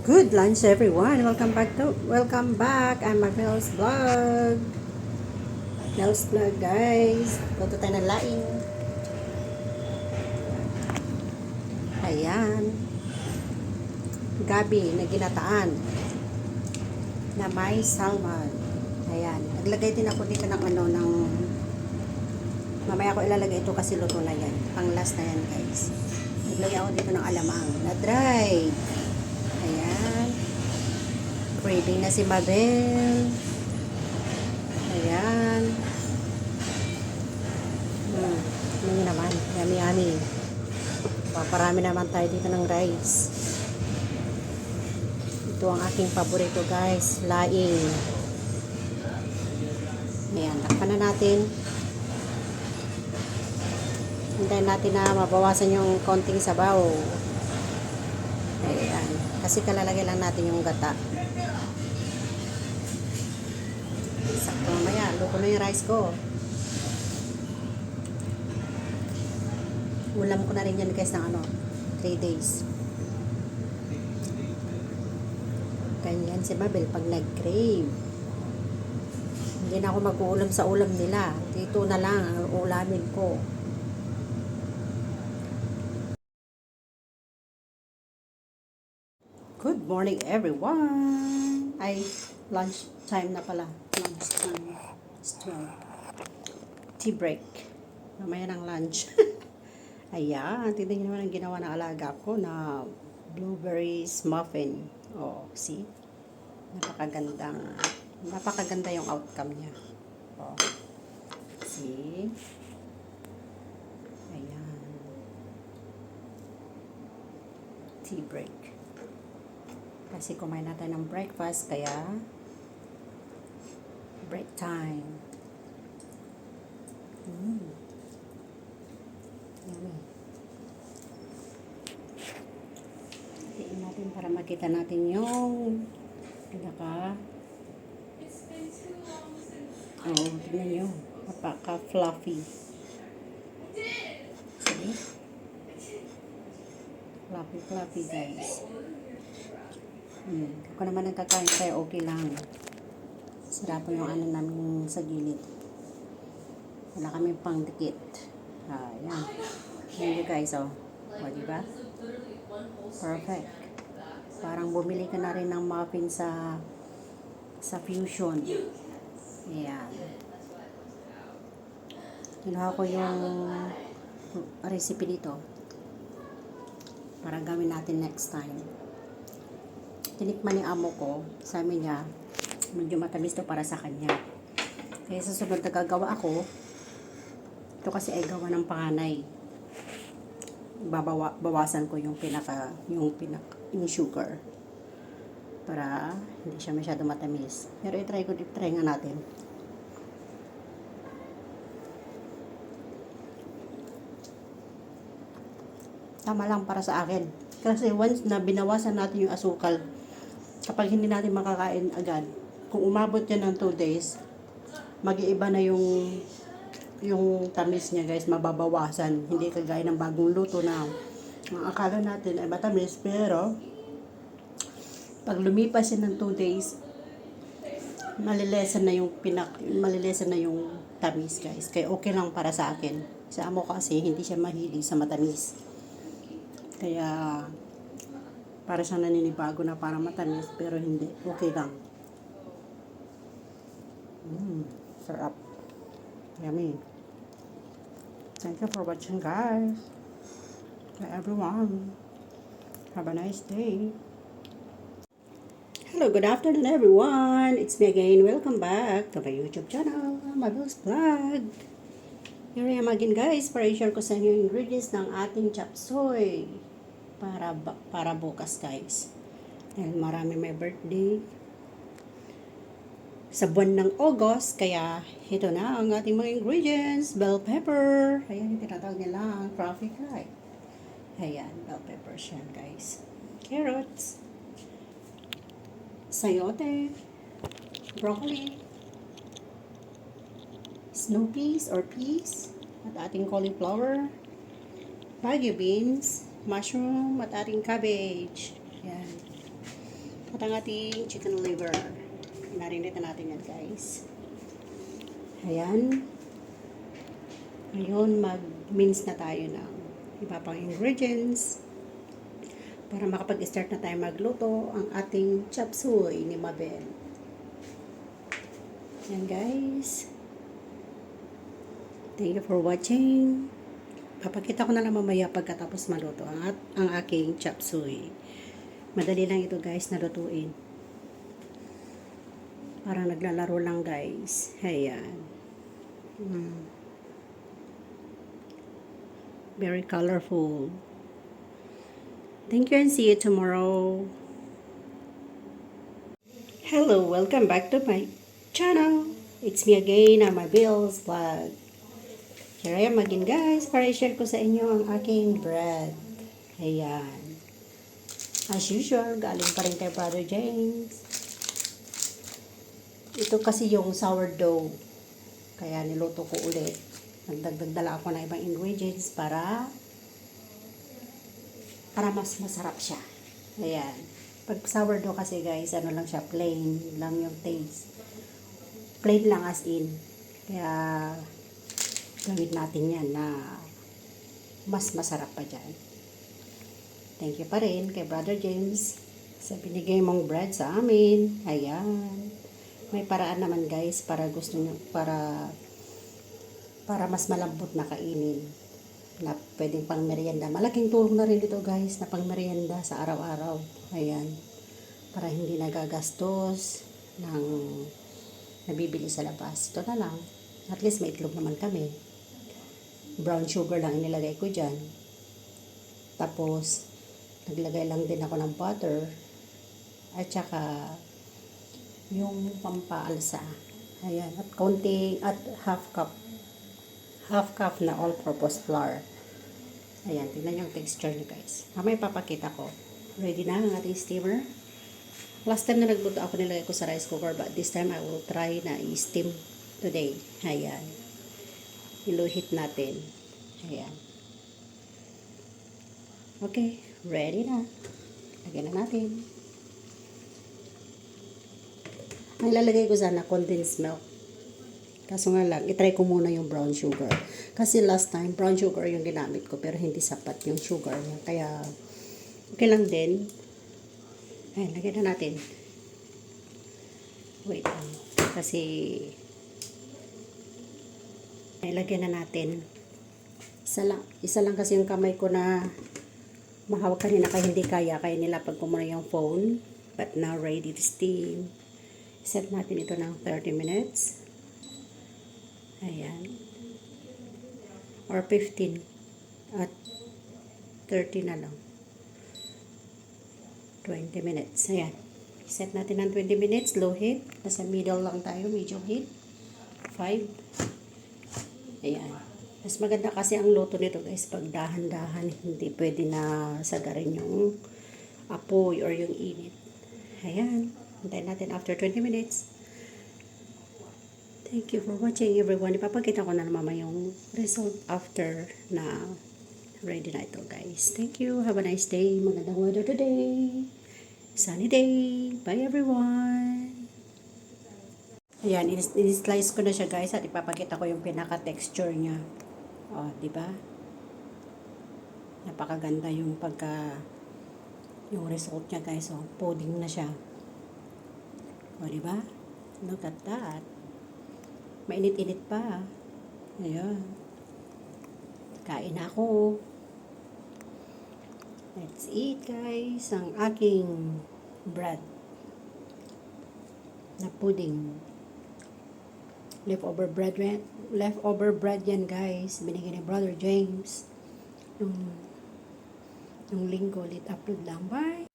Good lunch everyone. Welcome back. I'm Marvel's Vlog. Mel's Vlog guys. Luto tayo ng laing. Ayan. Gabi na ginataan. Na may salmon. Ayan. Naglagay din ako dito ng mamaya ko ilalagay ito kasi luto na yan. Pang last na yan guys. Naglagay ako dito ng alamang na dry. Ayan. Craving na si Mabel. Ayan. Yummy naman. Yummy, yummy. Paparami naman tayo dito ng rice. Ito ang aking paborito guys. Laing. Ayan. Takpan na natin. Hintayin natin na mabawasan yung konting sabaw. Ayan. Kasi kalalagay lang natin yung gata. Sakto mamaya. Luto na yung rice ko. Ulam ko na rin yan guys ng 3 days. Ganyan si Mabel pag nag-crave. Hindi na ako mag-uulam sa ulam nila. Dito na lang ang ulamin ko. Good morning everyone. Lunch time na pala. Lunch time. Strong. Tea break. Mamaya ng lunch. Ayan, tignan niyo naman ang ginawa ng alaga ko na blueberries muffin. Oh, see? Napakaganda yung outcome niya. Oh. See? Ayan. Tea break. Kasi kumain natin ng breakfast, kaya break time. Yummy. Tiin natin para makita natin yung tignan nyo. Napaka-fluffy. See? Fluffy guys. Ako naman ang kakain kaya okay lang. Sarap yung namin sa gilid. Wala kami pang dikit. Ayan. Ayan you guys, oh. O, diba? Perfect. Parang bumili ka na rin ng muffin sa Fusion. Ayan. Kinuha ko yung recipe dito para gawin natin next time. Tinikman ni amo ko, sabi niya, medyo matamis to para sa kanya. Kaya sa sunod na gagawa ako, ito kasi ay gawa ng panganay. Bawasan ko yung sugar para hindi siya masyado matamis. Pero i-try nga natin. Tama lang para sa akin. Kasi once na binawasan natin yung asukal, kapag hindi natin makakain agad, kung umabot yan ng 2 days, mag-iiba na yung tamis niya guys, mababawasan. Hindi kagaya ng bagong luto na ang akala natin ay matamis, pero pag lumipas yan ng 2 days, malilesen na yung tamis guys. Kaya okay lang para sa akin. Sa amo kasi hindi siya mahilig sa matamis. Kaya para siya naninibago na para matamis, pero hindi. Okay lang. Sarap. Yummy. Thank you for watching guys. Bye everyone. Have a nice day. Hello, good afternoon everyone. It's me again. Welcome back to my YouTube channel, Marvel's Vlog. Here I am again guys para i-share ko sa inyo yung ingredients ng ating chop suey para bukas guys. Dahil marami may birthday sa buwan ng August, kaya ito na ang ating mga ingredients. Bell pepper. Ayan yung tinatawag nila, traffic light. Ayan, bell pepper siya guys. Carrots. Sayote. Broccoli. Snow peas or peas. At ating cauliflower. Baguio beans. Mushroom at ating cabbage. Ayan. At ang ating chicken liver. Narinit na natin yan, guys. Ayan. Ngayon, mag-mince na tayo ng iba pang ingredients para makapag-start na tayo magluto ang ating chop suey ni Mabel. Yan, guys. Thank you for watching. Papakita ko na lang mamaya pagkatapos maluto ang aking chop suey. Madali lang ito, guys, na lutuin. Parang naglalaro lang, guys. Ayan. Very colorful. Thank you and see you tomorrow. Hello, welcome back to my channel. It's me again, my Bill's Vlog. Here I am again, guys, para i-share ko sa inyo ang aking bread. Ayan. As usual, galing pa rin kay Brother James. Ito kasi yung sourdough. Kaya niluto ko ulit. Nagdagdala ako ng ibang ingredients para mas masarap siya. Ayan. Pag sourdough kasi, guys, ano lang siya, plain lang yung taste. Plain lang as in. Kaya gawin natin yan na mas masarap pa dyan. Thank you pa rin kay Brother James sa binigay mong bread sa amin. Ayan. May paraan naman, guys, para gusto nyo, para mas malambot na kainin. Na pwedeng pang merienda. Malaking tulong na rin ito, guys, na pang merienda sa araw-araw. Ayan. Para hindi nagagastos ng nabibili sa labas. Ito na lang. At least may itlog naman kami. Brown sugar lang inilagay ko dyan. Tapos, naglagay lang din ako ng butter. At saka, yung pampaalsa. Ayan. At konting, at half cup na all-purpose flour. Ayan. Tingnan yung texture niya, guys. Mamaya papakita ko. Ready na ang ating steamer. Last time na nagluto ako, nilagay ko sa rice cooker, but this time I will try na i-steam today. Ayan. Iluhit natin. Ayan. Okay. Ready na. Lagyan na natin. Ang lalagay ko sana, condensed milk. Kaso nga lang, itry ko muna yung brown sugar. Kasi last time, brown sugar yung ginamit ko, pero hindi sapat yung sugar niya. Kaya, okay lang din. Ayan, lagyan na natin. Wait lang. Kasi, lagyan na natin. Isa lang kasi yung kamay ko na mahawak kanina kaya hindi kaya. Kaya nilapag ko muna yung phone. But now, ready to steam. Set natin ito ng 30 minutes. Ayan. Or 15. At 30 na lang. 20 minutes. Ayan. Set natin ng 20 minutes. Low heat. Nasa middle lang tayo. Medium heat. 5. Ayan. Mas maganda kasi ang luto nito, guys. Pag dahan-dahan, hindi pwede na sagarin yung apoy or yung init. Ayan. Hintayin natin after 20 minutes. Thank you for watching, everyone. Ipapakita ko na naman yung result after na ready na ito, guys. Thank you. Have a nice day. Magandang weather today. Sunny day. Bye, everyone. Ayan, in-slice ko na siya, guys, at ipapakita ko yung pinaka-texture niya. O, diba? Napakaganda yung yung result niya, guys. O, pudding na siya. O, diba? Look at that. Mainit-init pa. Ayan. Kain na ako. Let's eat, guys. Ang aking bread. Na pudding. Leftover bread yan, guys. Binigyan ni Brother James. Nung linggo, ulit upload lang. Bye!